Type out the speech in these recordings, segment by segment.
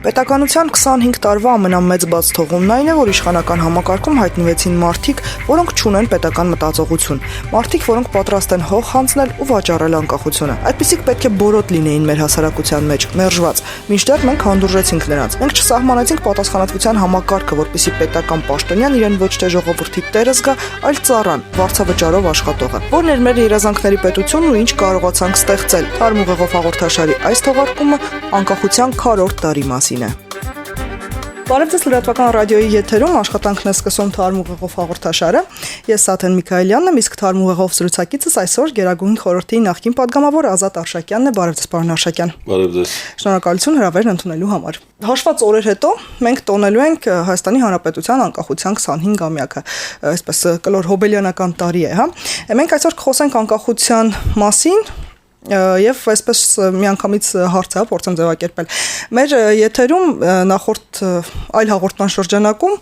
Պետականության 25 տարվա ամենամեծ բաց թողումն այն է, որ իշխանական համակարգում հայտնվեցին մարդիկ, որոնք չունեն պետական մտածողություն, մարդիկ, որոնք պատրաստ են հող հանձնել ու վաճառել անկախությունը։ Այդպիսիք պետք է բորոտ լինեին մեր հասարակության մեջ, մերժված, մինչդեռ մենք հանդուրժեցինք նրանց։ Մենք չսահմանեցինք պատասխանատվության համակարգը, որպեսզի պետական պաշտոնյան իրեն ոչ թե ժողովրդի տերը զգա, այլ ծառան, վարձավճարով աշխատողը։ Որն էր մեր երազանքների պետությունն ու ինչ կարողացանք ստեղծել։ Թարմ ուղեղով հաղորդաշարի այս թողարկումը անկախության 4-րդ տարի մասին է։ Բարև ձեզ, լրատվական ռադիոյի եթերում աշխատանքն է սկսում Թարմ ուղեղով հաղորդաշարը։ Ես Սաթեն Միքայելյանն եմ, իսկ Թարմ ուղեղով զրուցակիցս այսօր Գերագույն խորհրդի նախկին падգամավոր Ազատ Արշակյանն է։ Բարև ձեզ, պարոն Արշակյան։ Բարև ձեզ։ Շնորհակալություն հրավերն ընդունելու համար։ Հաշված օրեր հետո մենք տոնելու ենք Հայաստանի Հանրապետության անկախության 25-ամյակը, այսպես կլոր հոբելյանական տարի է, հա։ Մենք այսօր կխոսենք անկախության մասին։ Եվ այսպես միանգամից հարց է, փորձեմ ձևակերպել։ Մեր եթերում նախորդ այլ հաղորդման շրջանակում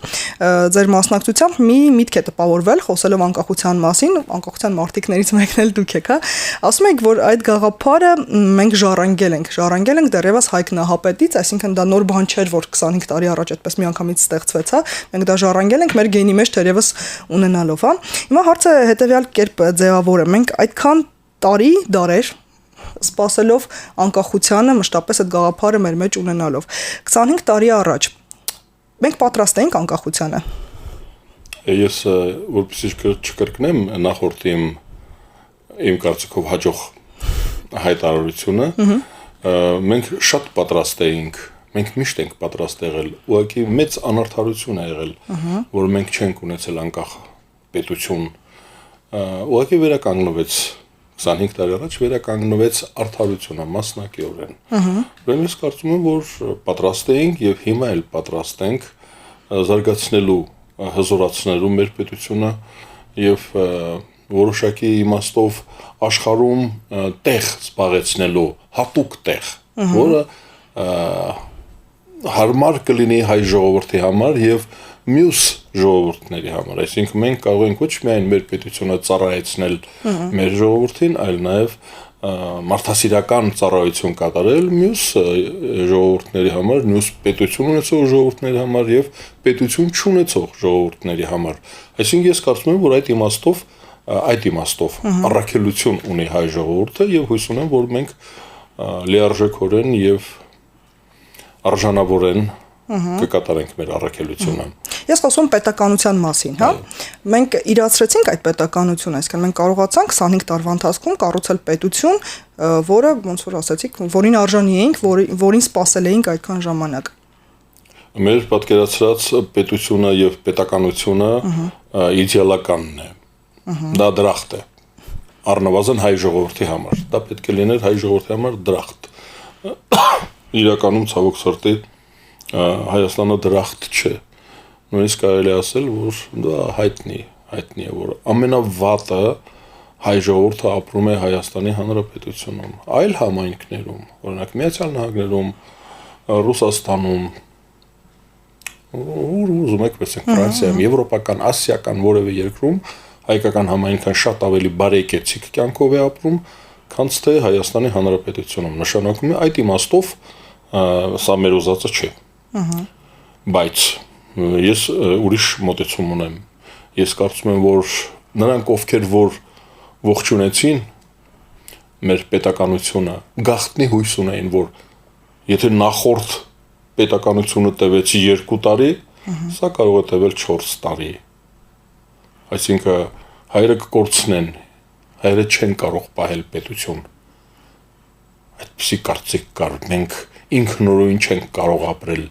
ձեր մասնակցությամբ մի միտք է տպավորվել, խոսելով անկախության մասին, անկախության մարտիկներից մեկն էլ դուք եք, հա։ Ասում եք, որ այդ գաղափարը մենք ժառանգել ենք դեռևս Հայկ Նահապետից, այսինքն դա նոր բան չէր, որ 25 տարի առաջ այդպես միանգամից ստեղծվեց, հա։ Մենք դա ժառանգել ենք մեր գենի մեջ թերևս ունենալով, հա։ Հիմա հարցը հետեւյալ կերպ ձևավորեմ։ Մենք այդքան դարեր սպասելով անկախությանը, մշտապես այդ գաղափարը մեր մեջ ունենալով 25 տարի առաջ մենք պատրաստ էինք անկախությանը։ Ես որպեսզի չկրկնեմ նախորդի իմ կարծիքով հաջող հայտարարությունը, մենք շատ պատրաստ էինք, մենք միշտ ենք պատրաստ եղել, ուղղակի մեծ անարդարություն է եղել, որ մենք չենք ունեցել անկախ պետություն, ուղղակի վերականգնվեց 25 տարի առաջ վերականգնվեց արդարությունը մասնակիորեն։ Ուրեմն ես կարծում եմ, որ պատրաստ էինք եւ հիմա էլ պատրաստ ենք զարգացնելու, հզորացնելու մեր պետությունը եւ որոշակի իմաստով աշխարհում տեղ զբաղեցնելու, հատուկ տեղ, որը հարմար կլինի հայ ժողովրդի համար եւ մյուս ժողովուրդների համար, այսինքն մենք կարող ենք ոչ միայն մեր պետությունը ծառայեցնել մեր ժողովրդին, այլ նաև մարդասիրական ծառայություն կատարել մյուս ժողովուրդների համար, մյուս պետություն ունեցող ժողովուրդների համար եւ պետություն չունեցող ժողովուրդների համար։ Այսինքն ես կարծում եմ, որ այդ իմաստով առաքելություն ունի հայ ժողովուրդը եւ հույս ունեմ, որ մենք լիարժեքորեն եւ արժանավորեն կկատարենք մեր առաքելությունը։ Ես խոսում պետականության մասին, հա։ Մենք իրացրեցինք այդ պետականությունը, այսինքն մենք կարողացանք 25 տարվա ընթացքում կառուցել պետություն, որը ոնց որ ասացիք, որին արժանի էինք, որին սպասել էինք այդքան ժամանակ։ Մեր պատկերացրած պետությունը եւ պետականությունը իդեալականն է։ Դա դրախտ է։ Առնվազն հայ ժողովրդի համար։ Դա պետք է լիներ հայ ժողովրդի համար դրախտ։ Իրականում ցավոք սրտի Հայաստանը դրախտ չէ։ Նույնիսկ կարելի ասել, որ դա հայտնի է, որ ամենավատը հայ ժողովուրդը ապրում է Հայաստանի Հանրապետությունում, այլ համայնքներում, օրինակ Միացյալ Նահանգներում, Ռուսաստանում, ուզում եք ասենք Ֆրանսիայում, եվրոպական, ասիական որևէ երկրում հայկական համայնքն շատ ավելի բարեկեցիկ կյանքով է ապրում, քան թե Հայաստանի Հանրապետությունում։ Նշանակում է այդ իմաստով սա մեր ուզածը չէ։ Բայց ես ուրիշ մոտեցում ունեմ։ Ես կարծում եմ, որ նրանք ովքեր որ ողջունեցին մեր պետականությունը, գաղտնի հույս ունեին, որ եթե նախորդ պետականությունը տևեց 2 տարի, սա կարող է տևել 4 տարի։ Այսինքն հայերը կկորցնեն, հայերը չեն կարող պահել պետություն։ Այդպիսի կարծիք կար, մենք ինքնուրույն չենք կարող ապրել,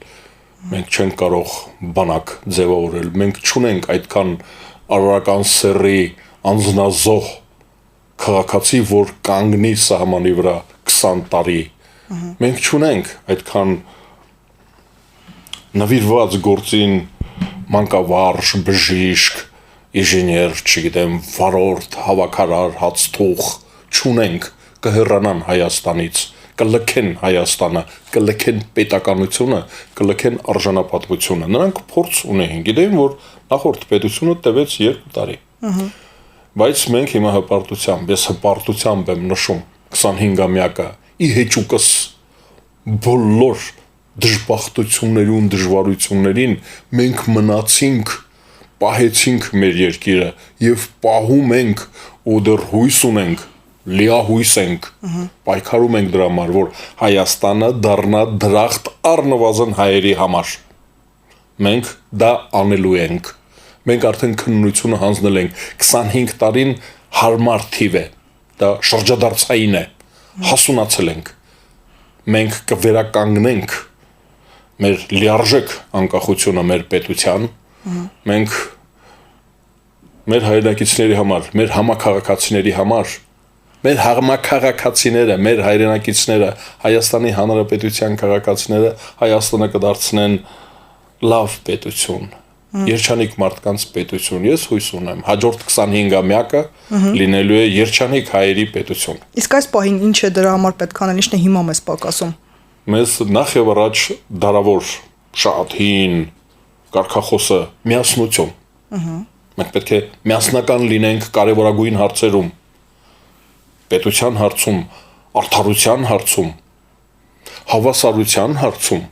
մենք չենք կարող բանակ ձևավորել, մենք չունենք այդքան արարական սեռի անձնազոհ քաղաքացի, որ կանգնի սահմանի վրա 20 տարի, մենք չունենք այդքան նվիրված գործին մանկավարժ, բժիշկ, ինժեներ, չգիտեմ, վարորդ, հավաքարար, հացթուղ, չունենք, կհեռանան Հայաստանից, կլքեն Հայաստանը, կլքեն պետականությունը, կլքեն արժանապատվությունը։ Նրանք փորձ ունեին, գիտեին, որ նախորդ պետությունը տևեց 2 տարի։ Բայց մենք հիմա հպարտությամբ եմ նշում 25-ամյակը ի հեճուկս բոլոր դժբախտություններին, դժվարություններին մենք մնացինք, պահեցինք մեր երկիրը եւ պահում ենք ու դեռ հույս ունենք, լիահույս ենք, պայքարում ենք դրա համար, որ Հայաստանը դառնա դրախտ առնվազն հայերի համար։ Մենք դա անելու ենք։ Մենք արդեն քննությունը հանձնել ենք 25 տարին հարմար թիվ է, դա շրջադարձային է, հասունացել ենք։ Մենք կվերականգնենք մեր լիարժեք անկախությունը մեր պետության, մենք մեր հայրենակիցների համար, մեր համաքաղաքացիների համար, մեր համաքաղաքացիները, մեր հայրենակիցները, Հայաստանի Հանրապետության քաղաքացիները Հայաստանը կդարձնեն լավ պետություն, երջանիկ մարդկանց պետություն։ Ես հույս ունեմ, հաջորդ 25-ամյակը լինելու է երջանիկ հայերի պետություն։ Իսկ այս պահին ինչ է դրա համար պետք անել, ինչն է հիմա մեզ պակասում։ Մեզ նախ եւ առաջ դարավոր շատ հին կարգախոսը միասնություն։ Մենք պետք է միասնական լինենք կարևորագույն հարցերում, պետության հարցում, արդարության հարցում, հավասարության հարցում։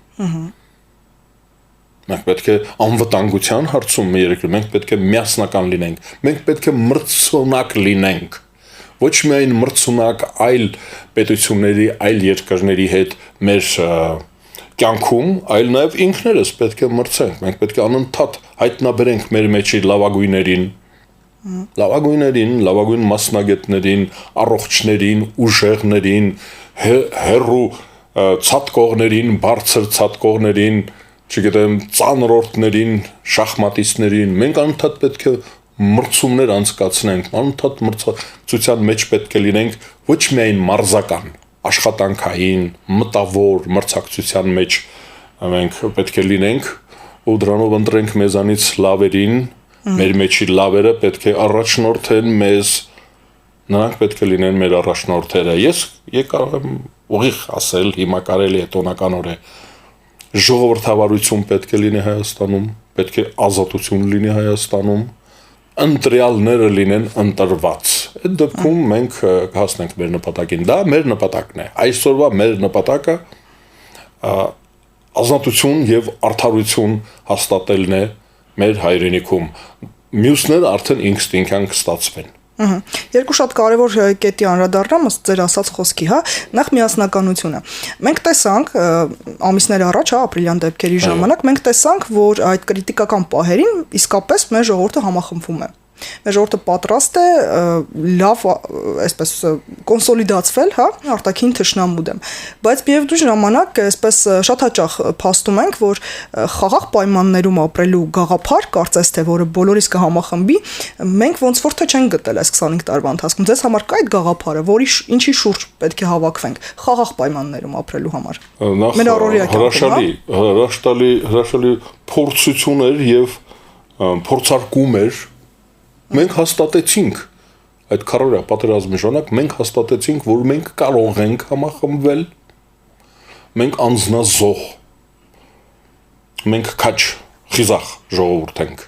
Մենք պետք է անվտանգության հարցում մենք պետք է միասնական լինենք, մենք պետք է մրցունակ լինենք, ոչ միայն մրցունակ այլ պետությունների, այլ երկրների հետ մեր կյանքում, այլ նաև ինքներս պետք է մրցենք, մենք պետք է անընդհատ հայտնաբերենք մեր մեջի լավագույն մասնագետներին, առողջներին, ուժեղներին, հեռու ցատկողներին, բարձր ցատկողներին, չգիտեմ, ծանրորդներին, շախմատիստներին, մենք անընդհատ պետք է մրցումներ անցկացնենք, անընդհատ մրցակցության մեջ պետք է լինենք, ոչ միայն մարզական, աշխատանքային, մտավոր մրցակցության մեջ մենք պետք է լինենք ու դրանով ընտրենք մեզանից լավերին, մեր մեջի լավերը պետք է առաջնորդեն մեզ, նրանք պետք է լինեն մեր առաջնորդները։ Ես կարող եմ ուղիղ ասել, հիմա կարելի է տոնականորեն ժողովրդավարություն պետք է լինի Հայաստանում, պետք է ազատություն լինի Հայաստանում, ընտրյալները լինեն ընտրված։ Այդ դեպքում մենք հասնենք մեր նպատակին։ Դա մեր նպատակն է։ Այսօրվա մեր նպատակը ազատություն եւ արդարություն հաստատելն է մեր հայրենիքում։ Մյուսները արդեն ինստինկտիվ կստացվեն։ Երկու շատ կարևոր կետի անդրադառնամ ըստ ձեր ասած խոսքի, հա, նախ միասնականությունը։ Մենք տեսանք ամիսներ առաջ, հա, ապրիլյան դեպքերի ժամանակ, մենք տեսանք, որ այդ կրիտիկական պահերին իսկապես մեր ժողովուրդը համախմբվում է։ Մեր ժողովուրդը պատրաստ է լավ, այսպես կոնսոլիդացվել, հա, արտաքին թշնամու դեմ։ Բայց միևնույն ժամանակ, այսպես շատ հաճախ փաստում ենք, որ խաղաղ պայմաններում ապրելու գաղափար, կարծես թե որը բոլորիս կհամախմբի, մենք ոնց որ թե չենք գտել այս 25 տարվա ընթացքում։ Ձեզ համար կա այդ գաղափարը, որի ինչի շուրջ պետք է հավաքվենք խաղաղ պայմաններում ապրելու համար։ Մեր առօրյա կյանքում հրաշալի փորձություն էր եւ փորձարկում էր։ Մենք հաստատեցինք այդ քարորյա պատերազմի ժամանակ մենք հաստատեցինք, որ մենք կարող ենք համախմբվել, մենք անձնազոհ, մենք քաջ խիզախ ժողովուրդ ենք։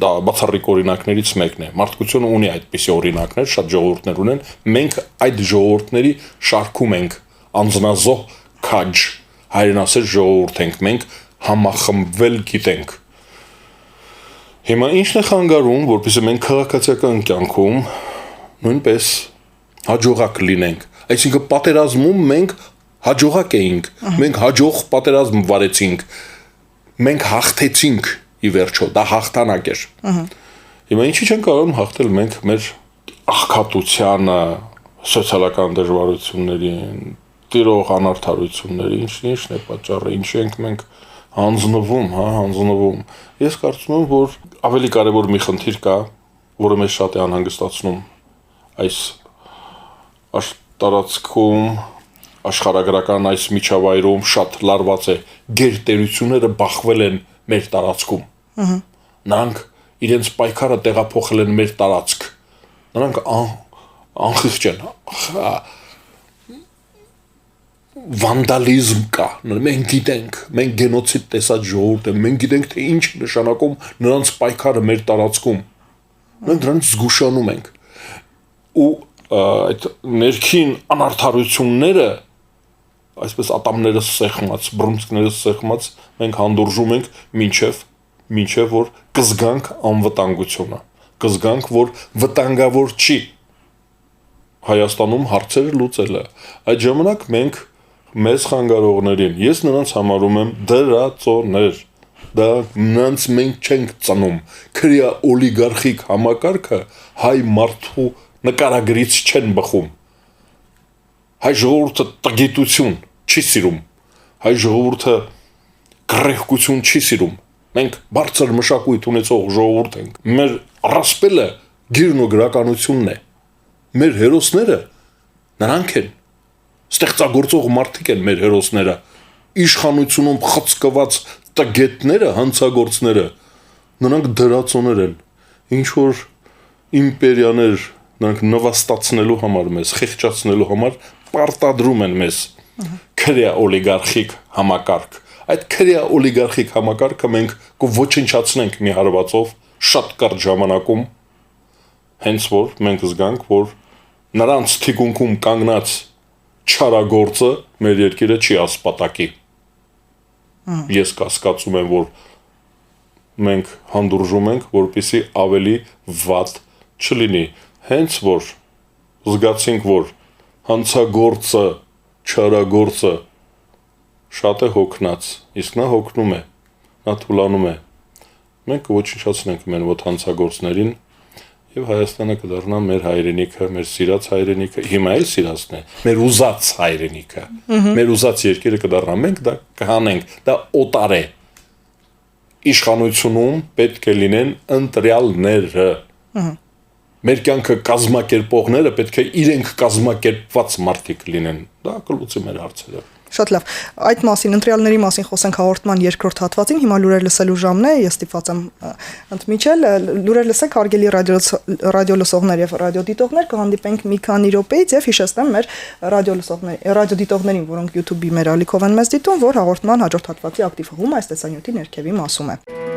Դա բացառիկ օրինակներից մեկն է։ Մարդկությունը ունի այդպիսի օրինակներ, շատ ժողովուրդներ ունեն, մենք այդ ժողովուրդների շարքում ենք, անձնազոհ քաջ հայրենասեր ժողովուրդ ենք, մենք համախմբվել գիտենք։ Հիմա ինչն է խանգարում, որպեսզի մենք քաղաքացիական կյանքում նույնպես հաջողակ լինենք։ Այսինքն պատերազմում մենք հաջողակ էինք, մենք հաջող պատերազմ վարեցինք, մենք հաղթեցինք ի վերջո, դա հաղթանակ էր։ Հիմա ինչի չենք կարող հաղթել մենք մեր աղքատությանը, սոցիալական դժվարություններին, տիրող անարդարությունների, ինչն է պատճառը, ինչի ենք մենք հանձնվում։ Ես կարծում եմ, որ ավելի կարևոր մի խնդիր կա, որը մեզ շատ է անհանգստացնում այս տարածքում, աշխարհագրական այս միջավայրում շատ լարված է, գերտերությունները բախվել են մեր տարածքում։ Նրանք իրենց պայքարը տեղափոխել են մեր տարածք։ Նրանք անխիղճ են։ Վանդալիզմ կա, մենք գիտենք, մենք գենոցիդ տեսած ժողովուրդ ենք, մենք գիտենք, թե ինչ նշանակում նրանց պայքարը մեր տարածքում, մենք դրանց զգուշանում ենք, ու այդ ներքին անարդարությունները այսպես ատամները սեղմած, բռունցքները սեղմած մենք հանդուրժում ենք մինչև որ կզգանք անվտանգությունը, կզգանք որ վտանգավոր չի Հայաստանում հարցերը լուծելը։ Այդ ժամանակ մենք մեզ խանգարողներին, ես նրանց համարում եմ դրածոներ, դա նրանց մենք չենք ծնում, քրեա օլիգարխիկ համակարգը հայ մարդու նկարագրից չեն բխում, հայ ժողովուրդը տգիտություն չի սիրում, հայ ժողովուրդը գրեհկություն չի սիրում, մենք բարձր մշակույթ ունեցող ժողովուրդ ենք, մեր առասպելը գիրն ու գրականությունն է, մեր հերոսները նրանք են, ստեղծագործող մարդիկ են մեր հերոսները, իշխանությունում խցկված տգետները, հանցագործները, նրանք դրածոներ են, ինչ-որ իմպերիաներ, նրանք նվաստացնելու համար մեզ, խեղճացնելու համար պարտադրում են մեզ քրեա օլիգարխիկ համակարգ, այդ քրեա օլիգարխիկ համակարգը մենք կոչնչացնենք մի հարվածով շատ կարճ ժամանակում, հենց որ մենք զգանք, որ նրանց թիկունքում կանգնած չարագործը մեր երկիրը չի ասպատակի։ Ես կասկածում եմ, որ մենք հանդուրժում ենք, որպեսզի ավելի վատ չլինի, հենց որ զգացինք, որ հանցագործը, չարագործը շատ է հոգնած, իսկ նա հոգնում է, նա թուլանում է, մենք կոչնչացնենք մեր ոտ հանցագործներին և Հայաստանը կդառնա մեր հայրենիքը, մեր սիրած հայրենիքը, հիմա էլ սիրածն է, մեր ուզած հայրենիքը, մեր ուզած երկիրը կդառնա, մենք դա կհանենք, դա օտար է, իշխանությունում պետք է լինեն ընտրյալները, մեր կյանքը կազմակերպողները պետք է իրենք կազմակերպված մարդիկ լինեն, դա կլուծի մեր հարցերը։ Շատ լավ, այդ մասին, ընտրյալների մասին խոսենք հաղորդման երկրորդ հատվածին, հիմա լուրեր լսելու ժամն է, ես ստիպված եմ ընդմիջել, լուրեր լսեք հարգելի ռադիոլսողներ և ռադիոդիտողներ, կհանդիպենք մի քանի րոպեից և հիշեցնեմ մեր ռադիոդիտողներին, որոնք YouTube-ի մեր ալիքով են մեզ դիտում, որ հաղորդման հաջորդ հատվածի ակտիվ հղումը այս տեսանյութի ներքևի մասում է։